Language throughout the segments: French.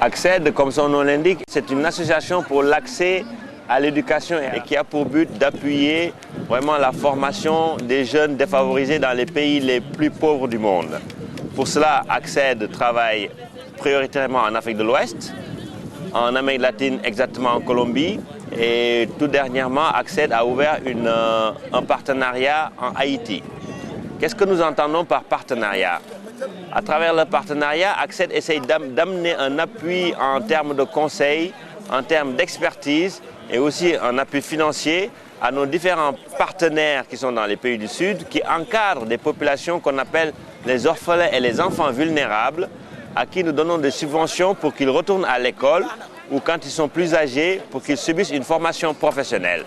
Accède, comme son nom l'indique, c'est une association pour l'accès à l'éducation et qui a pour but d'appuyer vraiment la formation des jeunes défavorisés dans les pays les plus pauvres du monde. Pour cela, Accède travaille prioritairement en Afrique de l'Ouest, en Amérique latine, exactement en Colombie, et tout dernièrement, Accède a ouvert un partenariat en Haïti. Qu'est-ce que nous entendons par partenariat? À travers le partenariat, Accède essaye d'amener un appui en termes de conseils, en termes d'expertise et aussi un appui financier à nos différents partenaires qui sont dans les pays du Sud, qui encadrent des populations qu'on appelle les orphelins et les enfants vulnérables, à qui nous donnons des subventions pour qu'ils retournent à l'école ou quand ils sont plus âgés, pour qu'ils subissent une formation professionnelle.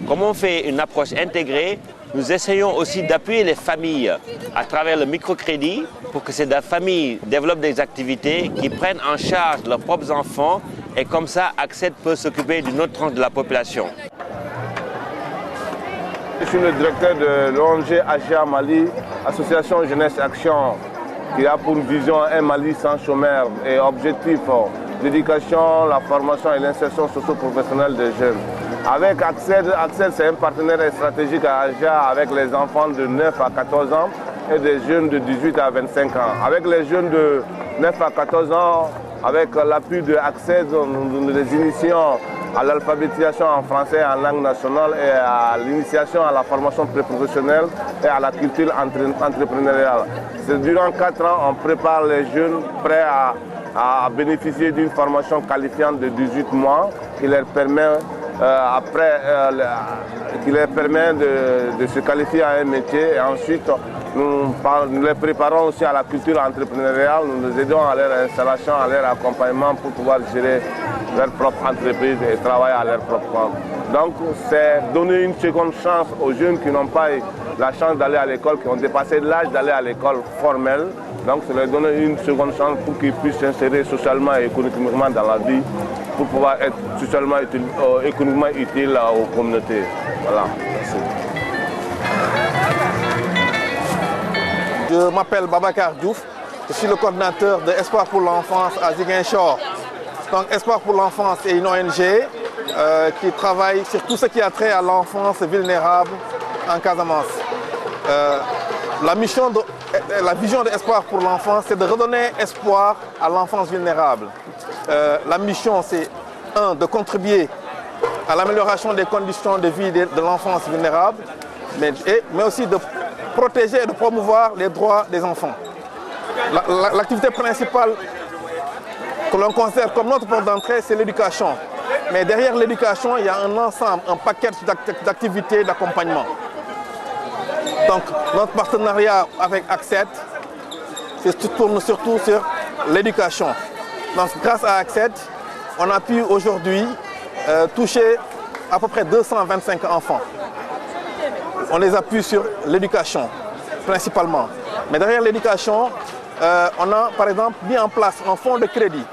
Comme on fait une approche intégrée, nous essayons aussi d'appuyer les familles à travers le microcrédit pour que ces familles développent des activités qui prennent en charge leurs propres enfants et comme ça, Accède peut s'occuper d'une autre tranche de la population. Je suis le directeur de l'ONG AGA Mali, Association Jeunesse Action, qui a pour vision un Mali sans chômeur et objectif l'éducation, la formation et l'insertion socio-professionnelle des jeunes. Avec Accède, c'est un partenaire stratégique à AGA avec les enfants de 9 à 14 ans et des jeunes de 18 à 25 ans. Avec les jeunes de 9 à 14 ans, avec l'appui de Accède, nous les initions à l'alphabétisation en français et en langue nationale et à l'initiation à la formation préprofessionnelle et à la culture entrepreneuriale. Durant 4 ans, on prépare les jeunes prêts à bénéficier d'une formation qualifiante de 18 mois qui leur permet de se qualifier à un métier et ensuite nous les préparons aussi à la culture entrepreneuriale, nous les aidons à leur installation, à leur accompagnement pour pouvoir gérer leur propre entreprise et travailler à leur propre compte. Donc c'est donner une seconde chance aux jeunes qui n'ont pas eu la chance d'aller à l'école, qui ont dépassé l'âge d'aller à l'école formelle. Donc c'est leur donner une seconde chance pour qu'ils puissent s'insérer socialement et économiquement dans la vie, pour pouvoir être socialement économiquement utile aux communautés. Voilà. Merci. Je m'appelle Babacar Diouf, je suis le coordinateur de Espoir pour l'enfance à Ziguinchor. Donc Espoir pour l'enfance est une ONG qui travaille sur tout ce qui a trait à l'enfance vulnérable en Casamance. La vision de Espoir pour l'enfance, c'est de redonner espoir à l'enfance vulnérable. La mission, c'est de contribuer à l'amélioration des conditions de vie de l'enfance vulnérable, mais aussi de protéger et de promouvoir les droits des enfants. L'activité principale que l'on considère comme notre porte d'entrée, c'est l'éducation. Mais derrière l'éducation, il y a un ensemble, un paquet d'activités d'accompagnement. Donc notre partenariat avec Accède, c'est tourne surtout sur l'éducation. Donc grâce à Accède, on a pu aujourd'hui toucher à peu près 225 enfants. On les appuie sur l'éducation, principalement. Mais derrière l'éducation, on a par exemple mis en place un fonds de crédit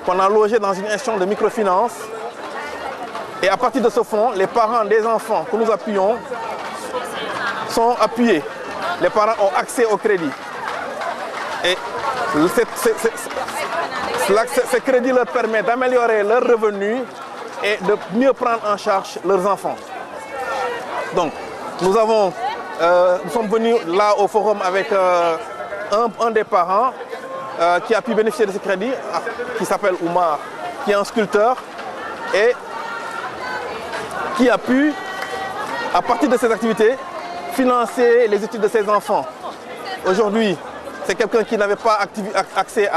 qu'on a logé dans une institution de microfinance. Et à partir de ce fonds, les parents des enfants que nous appuyons sont appuyés. Les parents ont accès au crédit. Et ce crédit leur permet d'améliorer leurs revenus et de mieux prendre en charge leurs enfants. Donc, nous sommes venus là au forum avec un des parents qui a pu bénéficier de ce crédit, qui s'appelle Oumar, qui est un sculpteur et qui a pu, à partir de ses activités, financer les études de ses enfants. Aujourd'hui, c'est quelqu'un qui n'avait pas accès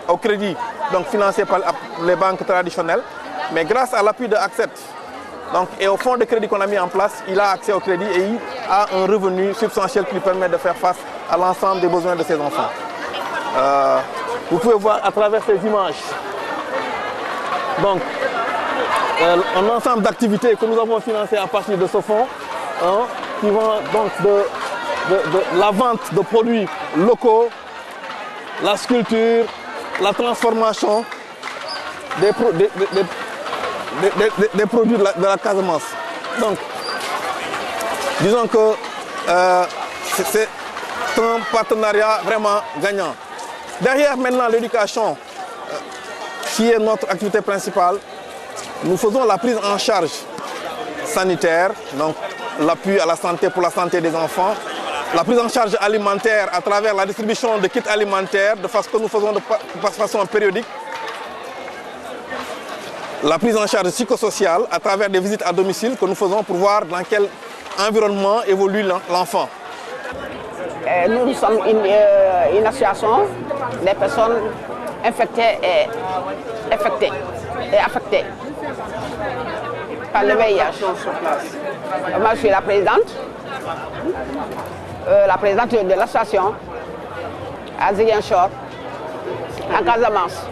au crédit, donc financé par les banques traditionnelles, mais grâce à l'appui de Accède, et au fonds de crédit qu'on a mis en place, il a accès au crédit et il a un revenu substantiel qui lui permet de faire face à l'ensemble des besoins de ses enfants. Vous pouvez voir à travers ces images donc, un ensemble d'activités que nous avons financées à partir de ce fonds, qui vont donc de la vente de produits locaux, la sculpture, la transformation des produits de la Casamance. Donc, disons que c'est un partenariat vraiment gagnant. Derrière maintenant l'éducation, qui est notre activité principale, nous faisons la prise en charge sanitaire, donc l'appui à la santé pour la santé des enfants, la prise en charge alimentaire à travers la distribution de kits alimentaires de façon que nous faisons de façon périodique, la prise en charge psychosociale à travers des visites à domicile que nous faisons pour voir dans quel environnement évolue l'enfant. Nous sommes une association des personnes infectées et affectées par le VIH. Moi, je suis la présidente de l'association à Ziguinchor, en Casamance.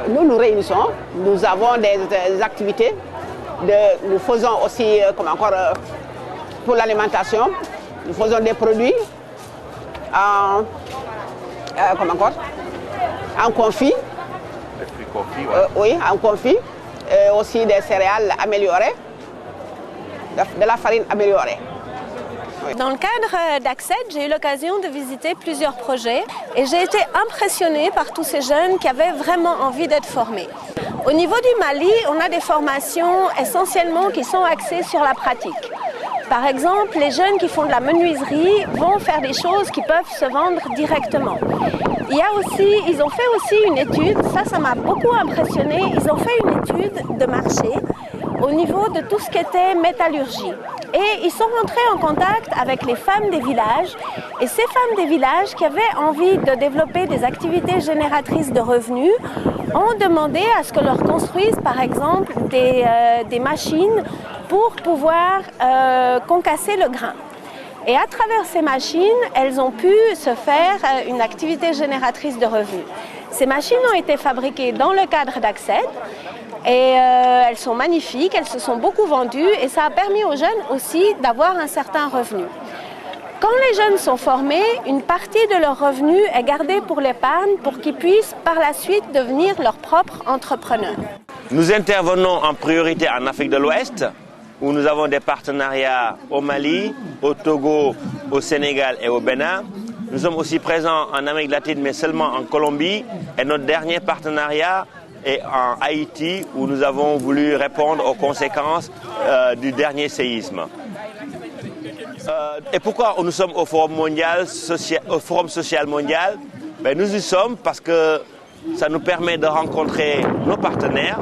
Nous nous réunissons, nous avons des activités, nous faisons aussi pour l'alimentation, nous faisons des produits en confit, oui, en confit, et aussi des céréales améliorées, de la farine améliorée. Dans le cadre d'Accède, j'ai eu l'occasion de visiter plusieurs projets et j'ai été impressionnée par tous ces jeunes qui avaient vraiment envie d'être formés. Au niveau du Mali, on a des formations essentiellement qui sont axées sur la pratique. Par exemple, les jeunes qui font de la menuiserie vont faire des choses qui peuvent se vendre directement. Ils ont fait aussi une étude, ça m'a beaucoup impressionné, ils ont fait une étude de marché au niveau de tout ce qui était métallurgie. Et ils sont rentrés en contact avec les femmes des villages. Et ces femmes des villages qui avaient envie de développer des activités génératrices de revenus ont demandé à ce que leur construisent par exemple des machines pour pouvoir concasser le grain. Et à travers ces machines, elles ont pu se faire une activité génératrice de revenus. Ces machines ont été fabriquées dans le cadre d'Accède. Et elles sont magnifiques, elles se sont beaucoup vendues et ça a permis aux jeunes aussi d'avoir un certain revenu. Quand les jeunes sont formés, une partie de leur revenu est gardée pour l'épargne pour qu'ils puissent par la suite devenir leurs propres entrepreneurs. Nous intervenons en priorité en Afrique de l'Ouest, où nous avons des partenariats au Mali, au Togo, au Sénégal et au Bénin. Nous sommes aussi présents en Amérique latine, mais seulement en Colombie. Et notre dernier partenariat est en Haïti, où nous avons voulu répondre aux conséquences du dernier séisme. Et pourquoi nous sommes au Forum social mondial? Nous y sommes parce que ça nous permet de rencontrer nos partenaires.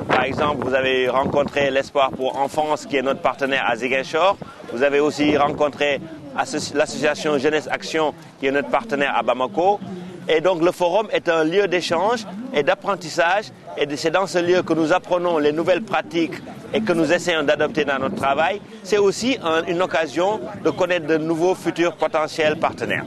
Par exemple, vous avez rencontré l'Espoir pour Enfance, qui est notre partenaire à Ziguinchor. Vous avez aussi rencontré l'association Jeunesse Action, qui est notre partenaire à Bamako. Et donc le forum est un lieu d'échange et d'apprentissage. Et c'est dans ce lieu que nous apprenons les nouvelles pratiques et que nous essayons d'adopter dans notre travail. C'est aussi une occasion de connaître de nouveaux futurs potentiels partenaires.